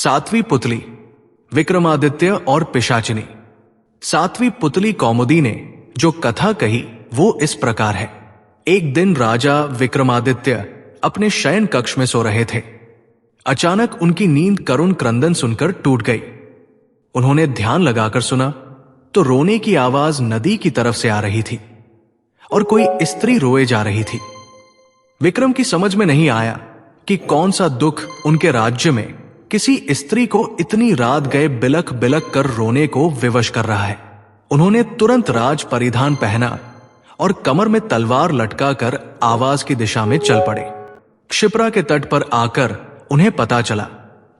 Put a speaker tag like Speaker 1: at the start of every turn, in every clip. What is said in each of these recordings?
Speaker 1: सातवीं पुतली, विक्रमादित्य और पिशाचिनी। सातवीं पुतली कौमुदी ने जो कथा कही वो इस प्रकार है। एक दिन राजा विक्रमादित्य अपने शयन कक्ष में सो रहे थे। अचानक उनकी नींद करुण क्रंदन सुनकर टूट गई। उन्होंने ध्यान लगाकर सुना तो रोने की आवाज नदी की तरफ से आ रही थी और कोई स्त्री रोए जा रही थी। विक्रम की समझ में नहीं आया कि कौन सा दुख उनके राज्य में किसी स्त्री को इतनी रात गए बिलख बिलख कर रोने को विवश कर रहा है। उन्होंने तुरंत राज परिधान पहना और कमर में तलवार लटकाकर आवाज की दिशा में चल पड़े। क्षिप्रा के तट पर आकर उन्हें पता चला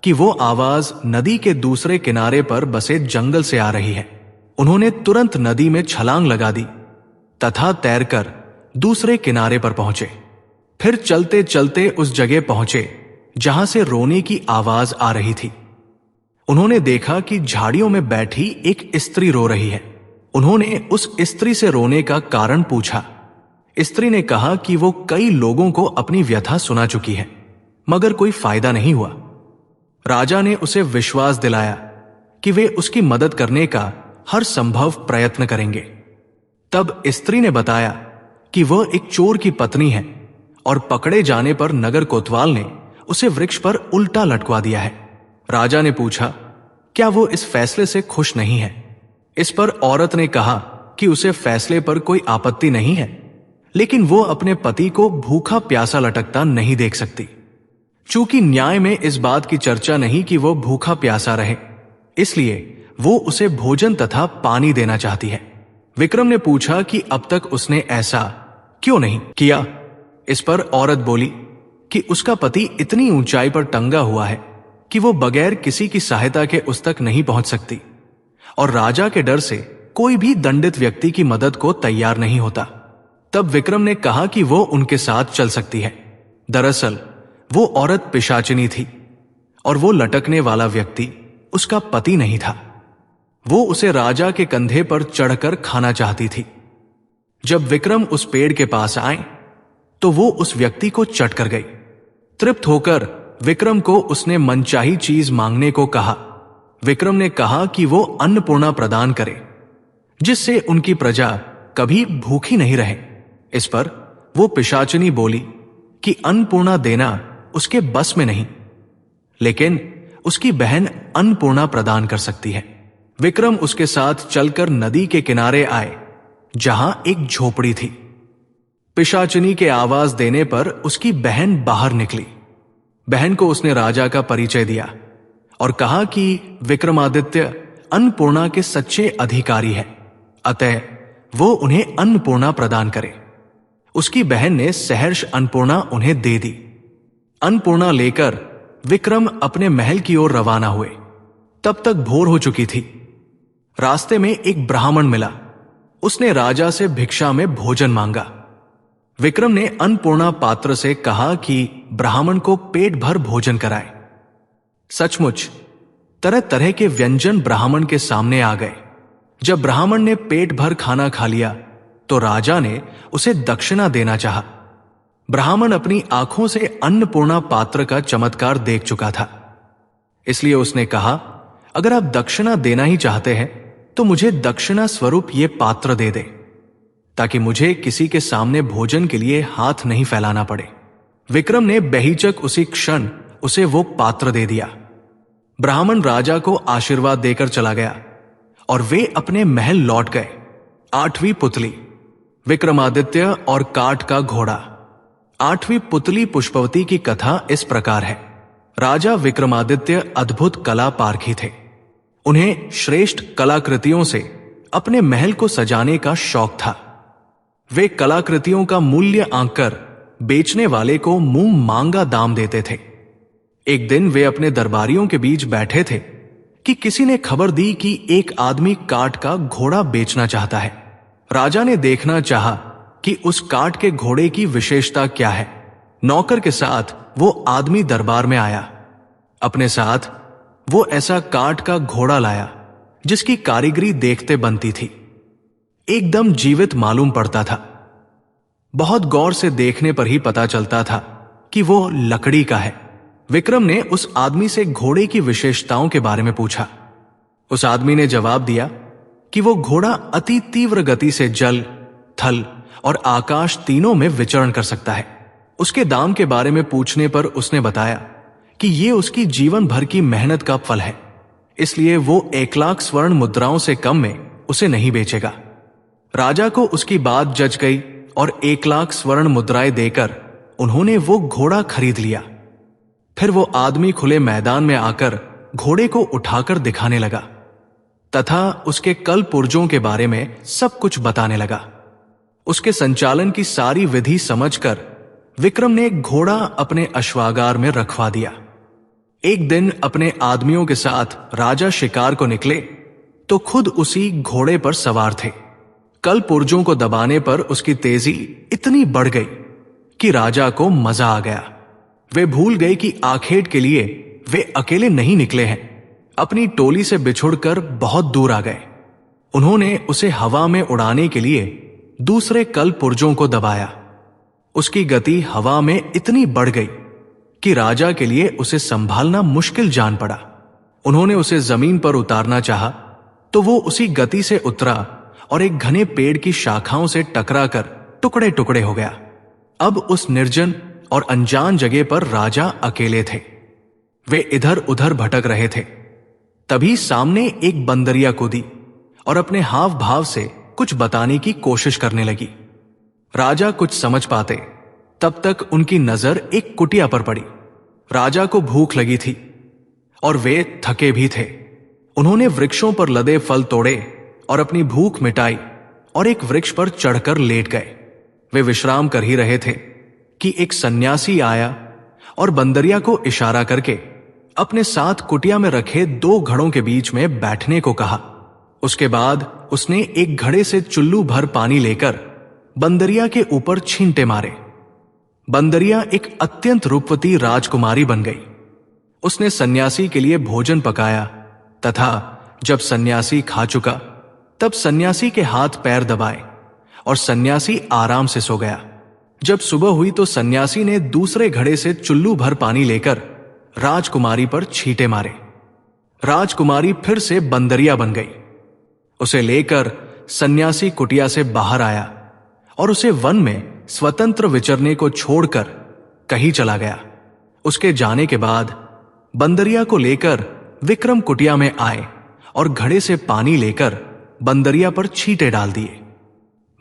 Speaker 1: कि वो आवाज नदी के दूसरे किनारे पर बसे जंगल से आ रही है। उन्होंने तुरंत नदी में छलांग लगा दी तथा तैरकर दूसरे किनारे पर पहुंचे। फिर चलते चलते उस जगह पहुंचे जहां से रोने की आवाज आ रही थी। उन्होंने देखा कि झाड़ियों में बैठी एक स्त्री रो रही है। उन्होंने उस स्त्री से रोने का कारण पूछा। स्त्री ने कहा कि वो कई लोगों को अपनी व्यथा सुना चुकी है, मगर कोई फायदा नहीं हुआ। राजा ने उसे विश्वास दिलाया कि वे उसकी मदद करने का हर संभव प्रयत्न करेंगे। तब स्त्री ने बताया कि वह एक चोर की पत्नी है और पकड़े जाने पर नगर कोतवाल ने उसे वृक्ष पर उल्टा लटकवा दिया है। राजा ने पूछा, क्या वो इस फैसले से खुश नहीं है? इस पर औरत ने कहा कि उसे फैसले पर कोई आपत्ति नहीं है, लेकिन वो अपने पति को भूखा प्यासा लटकता नहीं देख सकती। चूंकि न्याय में इस बात की चर्चा नहीं कि वो भूखा प्यासा रहे, इसलिए वो उसे भोजन तथा पानी देना चाहती है। विक्रम ने पूछा कि अब तक उसने ऐसा क्यों नहीं किया? इस पर औरत बोली कि उसका पति इतनी ऊंचाई पर टंगा हुआ है कि वो बगैर किसी की सहायता के उस तक नहीं पहुंच सकती और राजा के डर से कोई भी दंडित व्यक्ति की मदद को तैयार नहीं होता। तब विक्रम ने कहा कि वो उनके साथ चल सकती है। दरअसल वो औरत पिशाचिनी थी और वो लटकने वाला व्यक्ति उसका पति नहीं था। वो उसे राजा के कंधे पर चढ़कर खाना चाहती थी। जब विक्रम उस पेड़ के पास आए तो वो उस व्यक्ति को चट कर गई। तृप्त होकर विक्रम को उसने मनचाही चीज मांगने को कहा। विक्रम ने कहा कि वो अन्नपूर्णा प्रदान करे, जिससे उनकी प्रजा कभी भूखी नहीं रहे। इस पर वो पिशाचिनी बोली कि अन्नपूर्णा देना उसके बस में नहीं, लेकिन उसकी बहन अन्नपूर्णा प्रदान कर सकती है। विक्रम उसके साथ चलकर नदी के किनारे आए जहां एक झोपड़ी थी। पिशाचिनी के आवाज देने पर उसकी बहन बाहर निकली। बहन को उसने राजा का परिचय दिया और कहा कि विक्रमादित्य अन्नपूर्णा के सच्चे अधिकारी है, अतः वो उन्हें अन्नपूर्णा प्रदान करे। उसकी बहन ने सहर्ष अन्नपूर्णा उन्हें दे दी। अन्नपूर्णा लेकर विक्रम अपने महल की ओर रवाना हुए। तब तक भोर हो चुकी थी। रास्ते में एक ब्राह्मण मिला। उसने राजा से भिक्षा में भोजन मांगा। विक्रम ने अन्नपूर्णा पात्र से कहा कि ब्राह्मण को पेट भर भोजन कराए। सचमुच तरह तरह के व्यंजन ब्राह्मण के सामने आ गए। जब ब्राह्मण ने पेट भर खाना खा लिया तो राजा ने उसे दक्षिणा देना चाहा। ब्राह्मण अपनी आंखों से अन्नपूर्णा पात्र का चमत्कार देख चुका था, इसलिए उसने कहा, अगर आप दक्षिणा देना ही चाहते हैं तो मुझे दक्षिणा स्वरूप ये पात्र दे दे, ताकि मुझे किसी के सामने भोजन के लिए हाथ नहीं फैलाना पड़े। विक्रम ने बेहिचक उसी क्षण उसे वो पात्र दे दिया। ब्राह्मण राजा को आशीर्वाद देकर चला गया और वे अपने महल लौट गए। आठवीं पुतली, विक्रमादित्य और काठ का घोड़ा। आठवीं पुतली पुष्पवती की कथा इस प्रकार है। राजा विक्रमादित्य अद्भुत कला पारखी थे। उन्हें श्रेष्ठ कलाकृतियों से अपने महल को सजाने का शौक था। वे कलाकृतियों का मूल्य आंककर बेचने वाले को मुंह मांगा दाम देते थे। एक दिन वे अपने दरबारियों के बीच बैठे थे कि किसी ने खबर दी कि एक आदमी काठ का घोड़ा बेचना चाहता है। राजा ने देखना चाहा कि उस काठ के घोड़े की विशेषता क्या है। नौकर के साथ वो आदमी दरबार में आया। अपने साथ वो ऐसा काठ का घोड़ा लाया जिसकी कारीगरी देखते बनती थी। एकदम जीवित मालूम पड़ता था। बहुत गौर से देखने पर ही पता चलता था कि वो लकड़ी का है। विक्रम ने उस आदमी से घोड़े की विशेषताओं के बारे में पूछा। उस आदमी ने जवाब दिया कि वो घोड़ा अति तीव्र गति से जल, थल और आकाश तीनों में विचरण कर सकता है। उसके दाम के बारे में पूछने पर उसने बताया कि ये उसकी जीवन भर की मेहनत का फल है, इसलिए वो 1,00,000 स्वर्ण मुद्राओं से कम में उसे नहीं बेचेगा। राजा को उसकी बात जच गई और 1,00,000 स्वर्ण मुद्राएं देकर उन्होंने वो घोड़ा खरीद लिया। फिर वो आदमी खुले मैदान में आकर घोड़े को उठाकर दिखाने लगा तथा उसके कल पुर्जों के बारे में सब कुछ बताने लगा। उसके संचालन की सारी विधि समझकर विक्रम ने एक घोड़ा अपने अश्वागार में रखवा दिया। एक दिन अपने आदमियों के साथ राजा शिकार को निकले तो खुद उसी घोड़े पर सवार थे। कल पुर्जों को दबाने पर उसकी तेजी इतनी बढ़ गई कि राजा को मजा आ गया। वे भूल गए कि आखेट के लिए वे अकेले नहीं निकले हैं, अपनी टोली से बिछुड़कर बहुत दूर आ गए। उन्होंने उसे हवा में उड़ाने के लिए दूसरे कल पुर्जों को दबाया। उसकी गति हवा में इतनी बढ़ गई कि राजा के लिए उसे संभालना मुश्किल जान पड़ा। उन्होंने उसे जमीन पर उतारना चाहा तो वो उसी गति से उतरा और एक घने पेड़ की शाखाओं से टकराकर टुकड़े टुकड़े हो गया। अब उस निर्जन और अनजान जगह पर राजा अकेले थे। वे इधर उधर भटक रहे थे। तभी सामने एक बंदरिया कूदी और अपने हाव भाव से कुछ बताने की कोशिश करने लगी। राजा कुछ समझ पाते तब तक उनकी नजर एक कुटिया पर पड़ी। राजा को भूख लगी थी और वे थके भी थे। उन्होंने वृक्षों पर लदे फल तोड़े और अपनी भूख मिटाई और एक वृक्ष पर चढ़कर लेट गए। वे विश्राम कर ही रहे थे कि एक सन्यासी आया और बंदरिया को इशारा करके अपने साथ कुटिया में रखे 2 घड़ों के बीच में बैठने को कहा। उसके बाद उसने एक घड़े से चुल्लू भर पानी लेकर बंदरिया के ऊपर छींटे मारे। बंदरिया एक अत्यंत रूपवती राजकुमारी बन गई। उसने सन्यासी के लिए भोजन पकाया तथा जब सन्यासी खा चुका तब सन्यासी के हाथ पैर दबाए और सन्यासी आराम से सो गया। जब सुबह हुई तो सन्यासी ने दूसरे घड़े से चुल्लू भर पानी लेकर राजकुमारी पर छींटे मारे। राजकुमारी फिर से बंदरिया बन गई। उसे लेकर सन्यासी कुटिया से बाहर आया और उसे वन में स्वतंत्र विचरने को छोड़कर कहीं चला गया। उसके जाने के बाद बंदरिया को लेकर विक्रम कुटिया में आए और घड़े से पानी लेकर बंदरिया पर छींटे डाल दिए।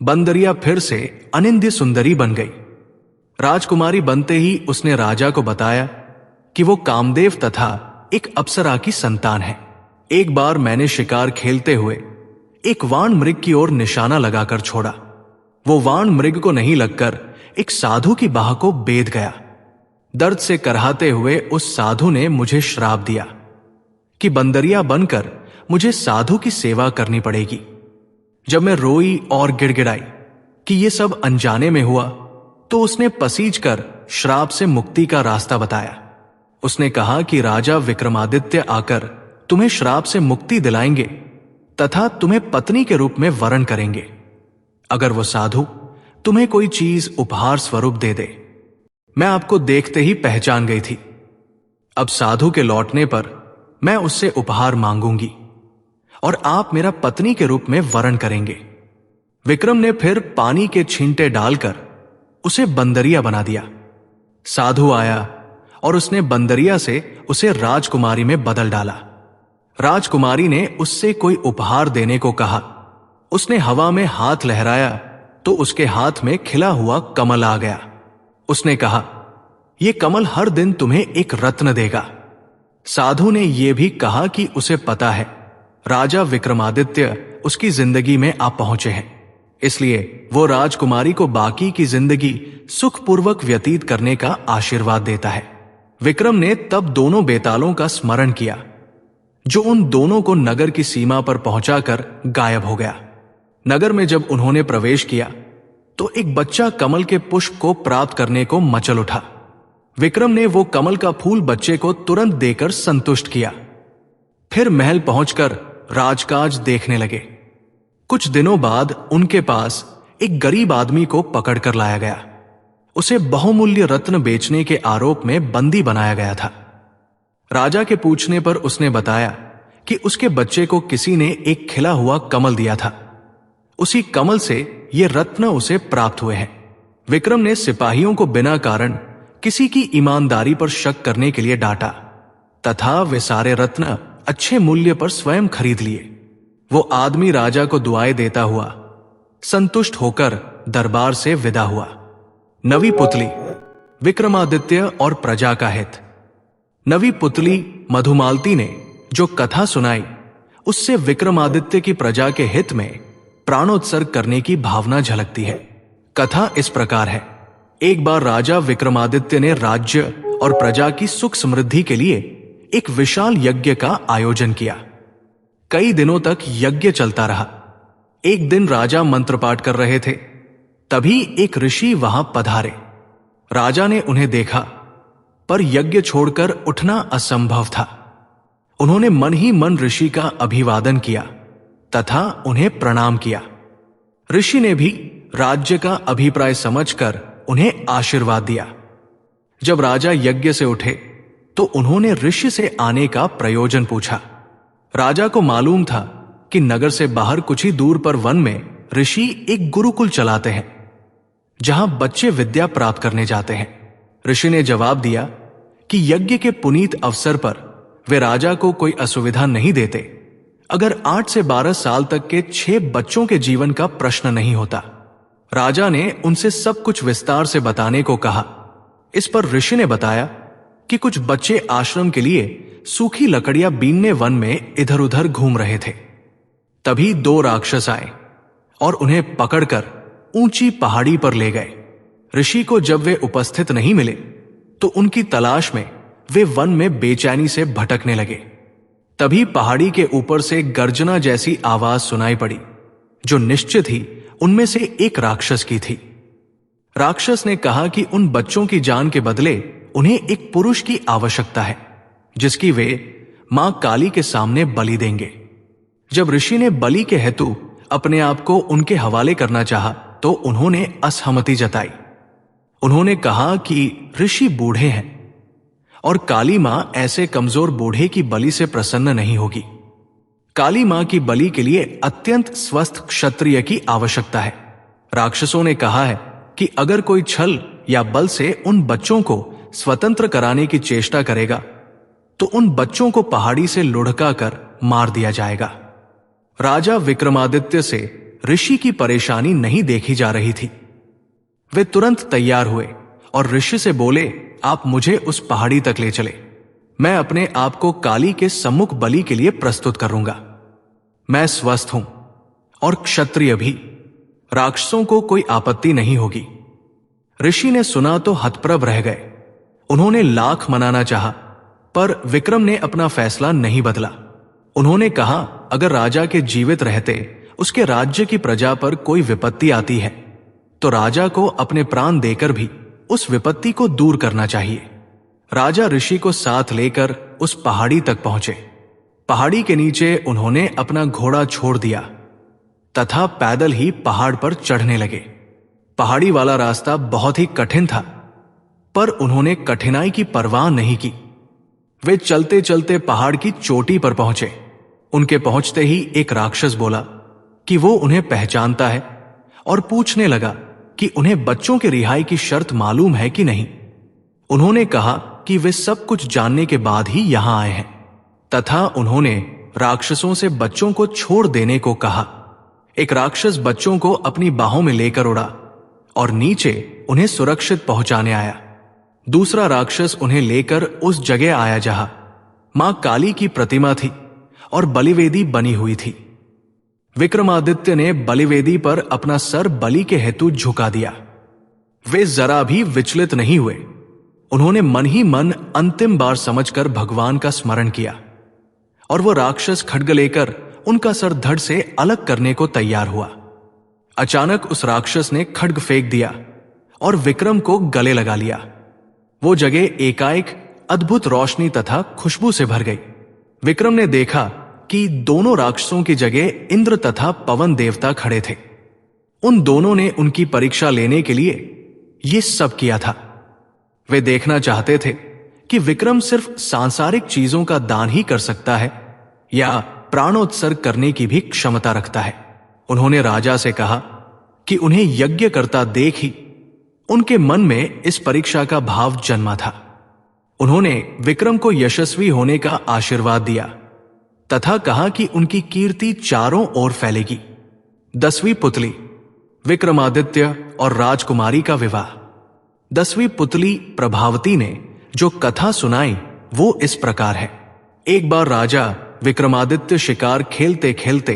Speaker 1: बंदरिया फिर से अनिंद्य सुंदरी बन गई। राजकुमारी बनते ही उसने राजा को बताया कि वो कामदेव तथा एक अप्सरा की संतान है। एक बार मैंने शिकार खेलते हुए एक वाण मृग की ओर निशाना लगाकर छोड़ा। वो वाण मृग को नहीं लगकर एक साधु की बाह को बेध गया। दर्द से करहाते हुए उस साधु ने मुझे श्राप दिया कि बंदरिया बनकर मुझे साधु की सेवा करनी पड़ेगी। जब मैं रोई और गिड़गिड़ाई कि ये सब अनजाने में हुआ तो उसने पसीज कर श्राप से मुक्ति का रास्ता बताया। उसने कहा कि राजा विक्रमादित्य आकर तुम्हें श्राप से मुक्ति दिलाएंगे तथा तुम्हें पत्नी के रूप में वरण करेंगे अगर वो साधु तुम्हें कोई चीज उपहार स्वरूप दे दे। मैं आपको देखते ही पहचान गई थी। अब साधु के लौटने पर मैं उससे उपहार मांगूंगी और आप मेरा पत्नी के रूप में वरण करेंगे। विक्रम ने फिर पानी के छींटे डालकर उसे बंदरिया बना दिया। साधु आया और उसने बंदरिया से उसे राजकुमारी में बदल डाला। राजकुमारी ने उससे कोई उपहार देने को कहा। उसने हवा में हाथ लहराया तो उसके हाथ में खिला हुआ कमल आ गया। उसने कहा, यह कमल हर दिन तुम्हें एक रत्न देगा। साधु ने यह भी कहा कि उसे पता है राजा विक्रमादित्य उसकी जिंदगी में आ पहुंचे हैं, इसलिए वो राजकुमारी को बाकी की जिंदगी सुखपूर्वक व्यतीत करने का आशीर्वाद देता है। विक्रम ने तब दोनों बेतालों का स्मरण किया जो उन दोनों को नगर की सीमा पर पहुंचाकर गायब हो गया। नगर में जब उन्होंने प्रवेश किया तो एक बच्चा कमल के पुष्प को प्राप्त करने को मचल उठा। विक्रम ने वो कमल का फूल बच्चे को तुरंत देकर संतुष्ट किया। फिर महल पहुंचकर राजकाज देखने लगे। कुछ दिनों बाद उनके पास एक गरीब आदमी को पकड़कर लाया गया। उसे बहुमूल्य रत्न बेचने के आरोप में बंदी बनाया गया था। राजा के पूछने पर उसने बताया कि उसके बच्चे को किसी ने एक खिला हुआ कमल दिया था। उसी कमल से ये रत्न उसे प्राप्त हुए हैं। विक्रम ने सिपाहियों को बिना कारण किसी की ईमानदारी पर शक करने के लिए डांटा तथा वे सारे रत्न अच्छे मूल्य पर स्वयं खरीद लिए। वो आदमी राजा को दुआएं देता हुआ संतुष्ट होकर दरबार से विदा हुआ। नवी पुतली, विक्रमादित्य और प्रजा का हित। नवी पुतली मधुमालती ने जो कथा सुनाई उससे विक्रमादित्य की प्रजा के हित में प्राणोत्सर्ग करने की भावना झलकती है। कथा इस प्रकार है। एक बार राजा विक्रमादित्य ने राज्य और प्रजा की सुख समृद्धि के लिए एक विशाल यज्ञ का आयोजन किया। कई दिनों तक यज्ञ चलता रहा। एक दिन राजा मंत्रपाठ कर रहे थे, तभी एक ऋषि वहां पधारे। राजा ने उन्हें देखा, पर यज्ञ छोड़कर उठना असंभव था। उन्होंने मन ही मन ऋषि का अभिवादन किया तथा उन्हें प्रणाम किया। ऋषि ने भी राज्य का अभिप्राय समझकर उन्हें आशीर्वाद दिया। जब राजा यज्ञ से उठे तो उन्होंने ऋषि से आने का प्रयोजन पूछा। राजा को मालूम था कि नगर से बाहर कुछ ही दूर पर वन में ऋषि एक गुरुकुल चलाते हैं, जहां बच्चे विद्या प्राप्त करने जाते हैं। ऋषि ने जवाब दिया कि यज्ञ के पुनीत अवसर पर वे राजा को कोई असुविधा नहीं देते अगर 8 से 12 साल तक के 6 बच्चों के जीवन का प्रश्न नहीं होता। राजा ने उनसे सब कुछ विस्तार से बताने को कहा। इस पर ऋषि ने बताया कि कुछ बच्चे आश्रम के लिए सूखी लकड़ियां बीनने वन में इधर उधर घूम रहे थे। तभी 2 राक्षस आए और उन्हें पकड़कर ऊंची पहाड़ी पर ले गए। ऋषि को जब वे उपस्थित नहीं मिले तो उनकी तलाश में वे वन में बेचैनी से भटकने लगे। तभी पहाड़ी के ऊपर से गर्जना जैसी आवाज सुनाई पड़ी, जो निश्चित ही उनमें से एक राक्षस की थी। राक्षस ने कहा कि उन बच्चों की जान के बदले उन्हें एक पुरुष की आवश्यकता है, जिसकी वे मां काली के सामने बलि देंगे। जब ऋषि ने बलि के हेतु अपने आप को उनके हवाले करना चाहा तो उन्होंने असहमति जताई। उन्होंने कहा कि ऋषि बूढ़े हैं और काली मां ऐसे कमजोर बूढ़े की बलि से प्रसन्न नहीं होगी। काली मां की बलि के लिए अत्यंत स्वस्थ क्षत्रिय की आवश्यकता है। राक्षसों ने कहा है कि अगर कोई छल या बल से उन बच्चों को स्वतंत्र कराने की चेष्टा करेगा तो उन बच्चों को पहाड़ी से लुढ़का कर मार दिया जाएगा। राजा विक्रमादित्य से ऋषि की परेशानी नहीं देखी जा रही थी। वे तुरंत तैयार हुए और ऋषि से बोले, आप मुझे उस पहाड़ी तक ले चले। मैं अपने आप को काली के सम्मुख बलि के लिए प्रस्तुत करूंगा। मैं स्वस्थ हूं और क्षत्रिय भी, राक्षसों को कोई आपत्ति नहीं होगी। ऋषि ने सुना तो हतप्रभ रह गए। उन्होंने लाख मनाना चाहा, पर विक्रम ने अपना फैसला नहीं बदला। उन्होंने कहा, अगर राजा के जीवित रहते उसके राज्य की प्रजा पर कोई विपत्ति आती है तो राजा को अपने प्राण देकर भी उस विपत्ति को दूर करना चाहिए। राजा ऋषि को साथ लेकर उस पहाड़ी तक पहुंचे। पहाड़ी के नीचे उन्होंने अपना घोड़ा छोड़ दिया तथा पैदल ही पहाड़ पर चढ़ने लगे। पहाड़ी वाला रास्ता बहुत ही कठिन था, पर उन्होंने कठिनाई की परवाह नहीं की। वे चलते चलते पहाड़ की चोटी पर पहुंचे। उनके पहुंचते ही एक राक्षस बोला कि वो उन्हें पहचानता है और पूछने लगा कि उन्हें बच्चों के रिहाई की शर्त मालूम है कि नहीं। उन्होंने कहा कि वे सब कुछ जानने के बाद ही यहां आए हैं तथा उन्होंने राक्षसों से बच्चों को छोड़ देने को कहा। एक राक्षस बच्चों को अपनी बाहों में लेकर उड़ा और नीचे उन्हें सुरक्षित पहुंचाने आया। दूसरा राक्षस उन्हें लेकर उस जगह आया जहां मां काली की प्रतिमा थी और बलिवेदी बनी हुई थी। विक्रमादित्य ने बलिवेदी पर अपना सर बलि के हेतु झुका दिया। वे जरा भी विचलित नहीं हुए। उन्होंने मन ही मन अंतिम बार समझकर भगवान का स्मरण किया और वो राक्षस खड्ग लेकर उनका सर धड़ से अलग करने को तैयार हुआ। अचानक उस राक्षस ने खड्ग फेंक दिया और विक्रम को गले लगा लिया। वो जगह एकाएक अद्भुत रोशनी तथा खुशबू से भर गई। विक्रम ने देखा कि दोनों राक्षसों की जगह इंद्र तथा पवन देवता खड़े थे। उन दोनों ने उनकी परीक्षा लेने के लिए ये सब किया था। वे देखना चाहते थे कि विक्रम सिर्फ सांसारिक चीजों का दान ही कर सकता है या प्राणोत्सर्ग करने की भी क्षमता रखता है। उन्होंने राजा से कहा कि उन्हें यज्ञ करता देख ही उनके मन में इस परीक्षा का भाव जन्मा था। उन्होंने विक्रम को यशस्वी होने का आशीर्वाद दिया तथा कहा कि उनकी कीर्ति चारों ओर फैलेगी। 10वीं पुतली विक्रमादित्य और राजकुमारी का विवाह। 10वीं पुतली प्रभावती ने जो कथा सुनाई वो इस प्रकार है। एक बार राजा विक्रमादित्य शिकार खेलते खेलते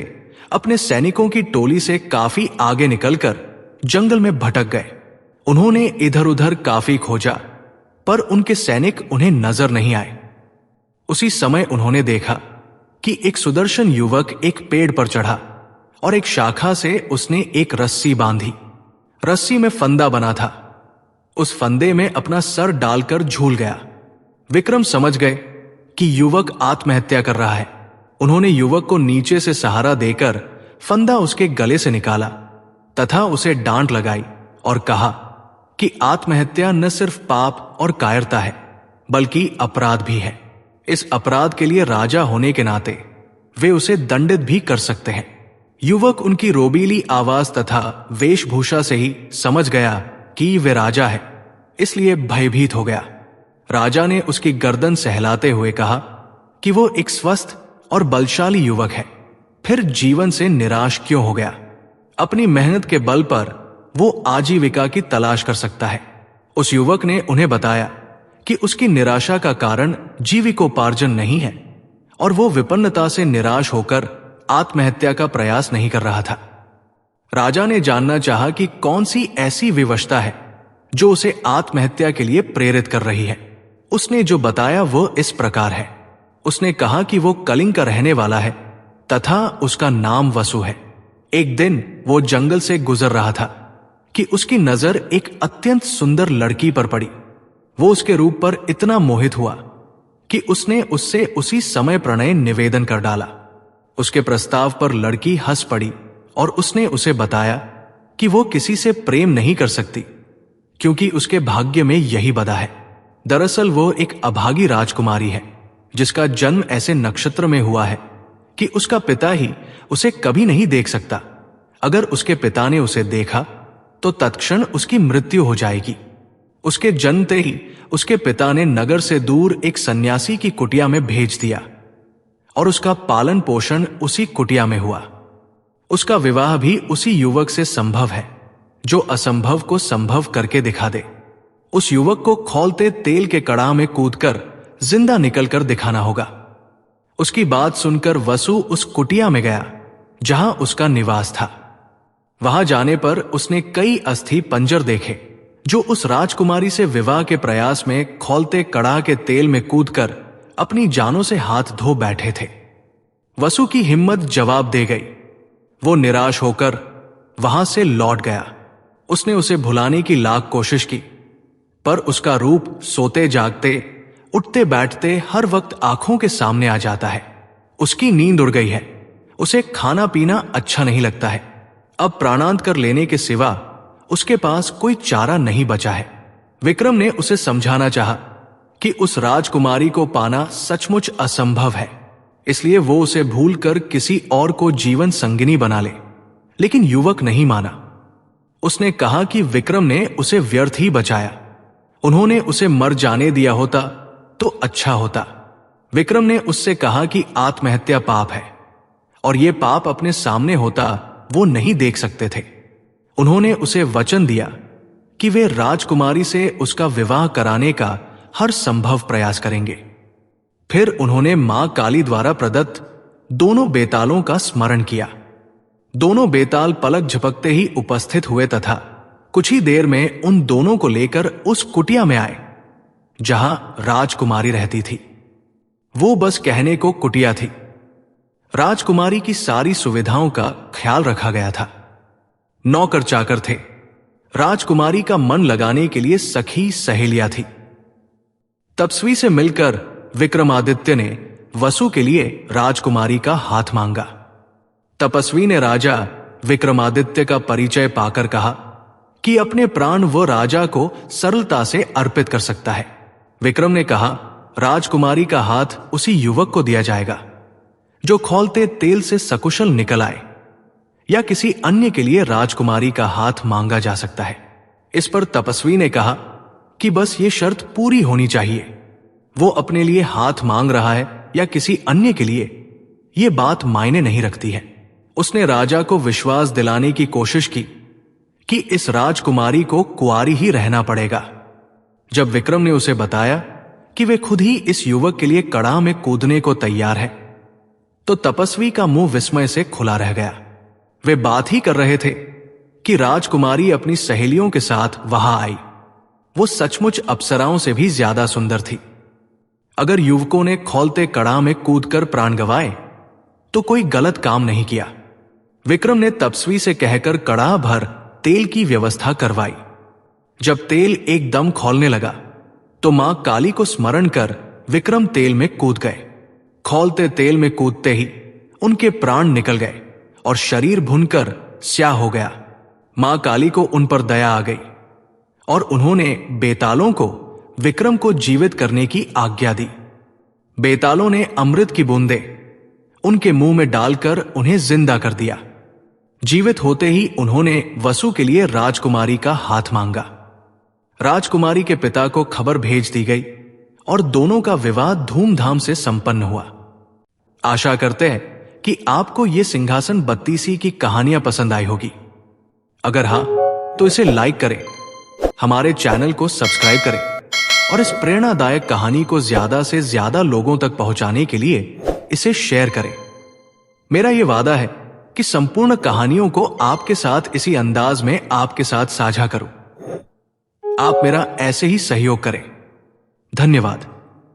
Speaker 1: अपने सैनिकों की टोली से काफी आगे निकलकर जंगल में भटक गए। उन्होंने इधर उधर काफी खोजा पर उनके सैनिक उन्हें नजर नहीं आए। उसी समय उन्होंने देखा कि एक सुदर्शन युवक एक पेड़ पर चढ़ा और एक शाखा से उसने एक रस्सी बांधी। रस्सी में फंदा बना था। उस फंदे में अपना सर डालकर झूल गया। विक्रम समझ गए कि युवक आत्महत्या कर रहा है। उन्होंने युवक को नीचे से सहारा देकर फंदा उसके गले से निकाला तथा उसे डांट लगाई और कहा कि आत्महत्या न सिर्फ पाप और कायरता है बल्कि अपराध भी है। इस अपराध के लिए राजा होने के नाते वे उसे दंडित भी कर सकते हैं। युवक उनकी रोबीली आवाज तथा वेशभूषा से ही समझ गया कि वे राजा है, इसलिए भयभीत हो गया। राजा ने उसकी गर्दन सहलाते हुए कहा कि वो एक स्वस्थ और बलशाली युवक है, फिर जीवन से निराश क्यों हो गया? अपनी मेहनत के बल पर वो आजीविका की तलाश कर सकता है। उस युवक ने उन्हें बताया कि उसकी निराशा का कारण जीविकोपार्जन नहीं है और वो विपन्नता से निराश होकर आत्महत्या का प्रयास नहीं कर रहा था। राजा ने जानना चाहा कि कौन सी ऐसी विवशता है जो उसे आत्महत्या के लिए प्रेरित कर रही है। उसने जो बताया वो इस प्रकार है। उसने कहा कि वो कलिंग का रहने वाला है तथा उसका नाम वसु है। एक दिन वो जंगल से गुजर रहा था कि उसकी नजर एक अत्यंत सुंदर लड़की पर पड़ी। वो उसके रूप पर इतना मोहित हुआ कि उसने उससे उसी समय प्रणय निवेदन कर डाला। उसके प्रस्ताव पर लड़की हंस पड़ी और उसने उसे बताया कि वो किसी से प्रेम नहीं कर सकती क्योंकि उसके भाग्य में यही बधा है। दरअसल वो एक अभागी राजकुमारी है जिसका जन्म ऐसे नक्षत्र में हुआ है कि उसका पिता ही उसे कभी नहीं देख सकता। अगर उसके पिता ने उसे देखा तो तत्क्षण उसकी मृत्यु हो जाएगी। उसके जन्मते ही उसके पिता ने नगर से दूर एक सन्यासी की कुटिया में भेज दिया और उसका पालन पोषण उसी कुटिया में हुआ। उसका विवाह भी उसी युवक से संभव है जो असंभव को संभव करके दिखा दे। उस युवक को खौलते तेल के कड़ाह में कूदकर जिंदा निकलकर दिखाना होगा। उसकी बात सुनकर वसु उस कुटिया में गया जहां उसका निवास था। वहां जाने पर उसने कई अस्थि पंजर देखे जो उस राजकुमारी से विवाह के प्रयास में खौलते कड़ाह के तेल में कूदकर अपनी जानों से हाथ धो बैठे थे। वसु की हिम्मत जवाब दे गई। वो निराश होकर वहां से लौट गया। उसने उसे भुलाने की लाख कोशिश की पर उसका रूप सोते जागते उठते बैठते हर वक्त आंखों के सामने आ जाता है। उसकी नींद उड़ गई है। उसे खाना पीना अच्छा नहीं लगता है। अब प्राणांत कर लेने के सिवा उसके पास कोई चारा नहीं बचा है। विक्रम ने उसे समझाना चाहा कि उस राजकुमारी को पाना सचमुच असंभव है, इसलिए वो उसे भूलकर किसी और को जीवन संगिनी बना ले। लेकिन युवक नहीं माना। उसने कहा कि विक्रम ने उसे व्यर्थ ही बचाया। उन्होंने उसे मर जाने दिया होता तो अच्छा होता। विक्रम ने उससे कहा कि आत्महत्या पाप है और यह पाप अपने सामने होता वो नहीं देख सकते थे। उन्होंने उसे वचन दिया कि वे राजकुमारी से उसका विवाह कराने का हर संभव प्रयास करेंगे। फिर उन्होंने मां काली द्वारा प्रदत्त दोनों बेतालों का स्मरण किया। दोनों बेताल पलक झपकते ही उपस्थित हुए तथा कुछ ही देर में उन दोनों को लेकर उस कुटिया में आए जहां राजकुमारी रहती थी। वो बस कहने को कुटिया थी। राजकुमारी की सारी सुविधाओं का ख्याल रखा गया था। नौकर चाकर थे। राजकुमारी का मन लगाने के लिए सखी सहेलियां थी। तपस्वी से मिलकर विक्रमादित्य ने वसु के लिए राजकुमारी का हाथ मांगा। तपस्वी ने राजा विक्रमादित्य का परिचय पाकर कहा कि अपने प्राण वो राजा को सरलता से अर्पित कर सकता है। विक्रम ने कहा, राजकुमारी का हाथ उसी युवक को दिया जाएगा जो खौलते तेल से सकुशल निकल आए, या किसी अन्य के लिए राजकुमारी का हाथ मांगा जा सकता है। इस पर तपस्वी ने कहा कि बस ये शर्त पूरी होनी चाहिए। वो अपने लिए हाथ मांग रहा है या किसी अन्य के लिए, ये बात मायने नहीं रखती है। उसने राजा को विश्वास दिलाने की कोशिश की कि इस राजकुमारी को कुंवारी ही रहना पड़ेगा। जब विक्रम ने उसे बताया कि वे खुद ही इस युवक के लिए कड़ाह में कूदने को तैयार है, तो तपस्वी का मुंह विस्मय से खुला रह गया। वे बात ही कर रहे थे कि राजकुमारी अपनी सहेलियों के साथ वहां आई। वो सचमुच अप्सराओं से भी ज्यादा सुंदर थी। अगर युवकों ने खौलते कड़ाह में कूदकर प्राण गंवाए तो कोई गलत काम नहीं किया। विक्रम ने तपस्वी से कहकर कड़ाह भर तेल की व्यवस्था करवाई। जब तेल एकदम खौलने लगा तो मां काली को स्मरण कर विक्रम तेल में कूद गए। खौलते तेल में कूदते ही उनके प्राण निकल गए और शरीर भुनकर स्याह हो गया। मां काली को उन पर दया आ गई और उन्होंने बेतालों को विक्रम को जीवित करने की आज्ञा दी। बेतालों ने अमृत की बूंदें उनके मुंह में डालकर उन्हें जिंदा कर दिया। जीवित होते ही उन्होंने वसु के लिए राजकुमारी का हाथ मांगा। राजकुमारी के पिता को खबर भेज दी गई और दोनों का विवाह धूमधाम से संपन्न हुआ। आशा करते हैं कि आपको यह सिंहासन बत्तीसी की कहानियां पसंद आई होगी। अगर हां तो इसे लाइक करें, हमारे चैनल को सब्सक्राइब करें और इस प्रेरणादायक कहानी को ज्यादा से ज्यादा लोगों तक पहुंचाने के लिए इसे शेयर करें। मेरा यह वादा है कि संपूर्ण कहानियों को आपके साथ इसी अंदाज में आपके साथ साझा करूं। आप मेरा ऐसे ही सहयोग करें। धन्यवाद।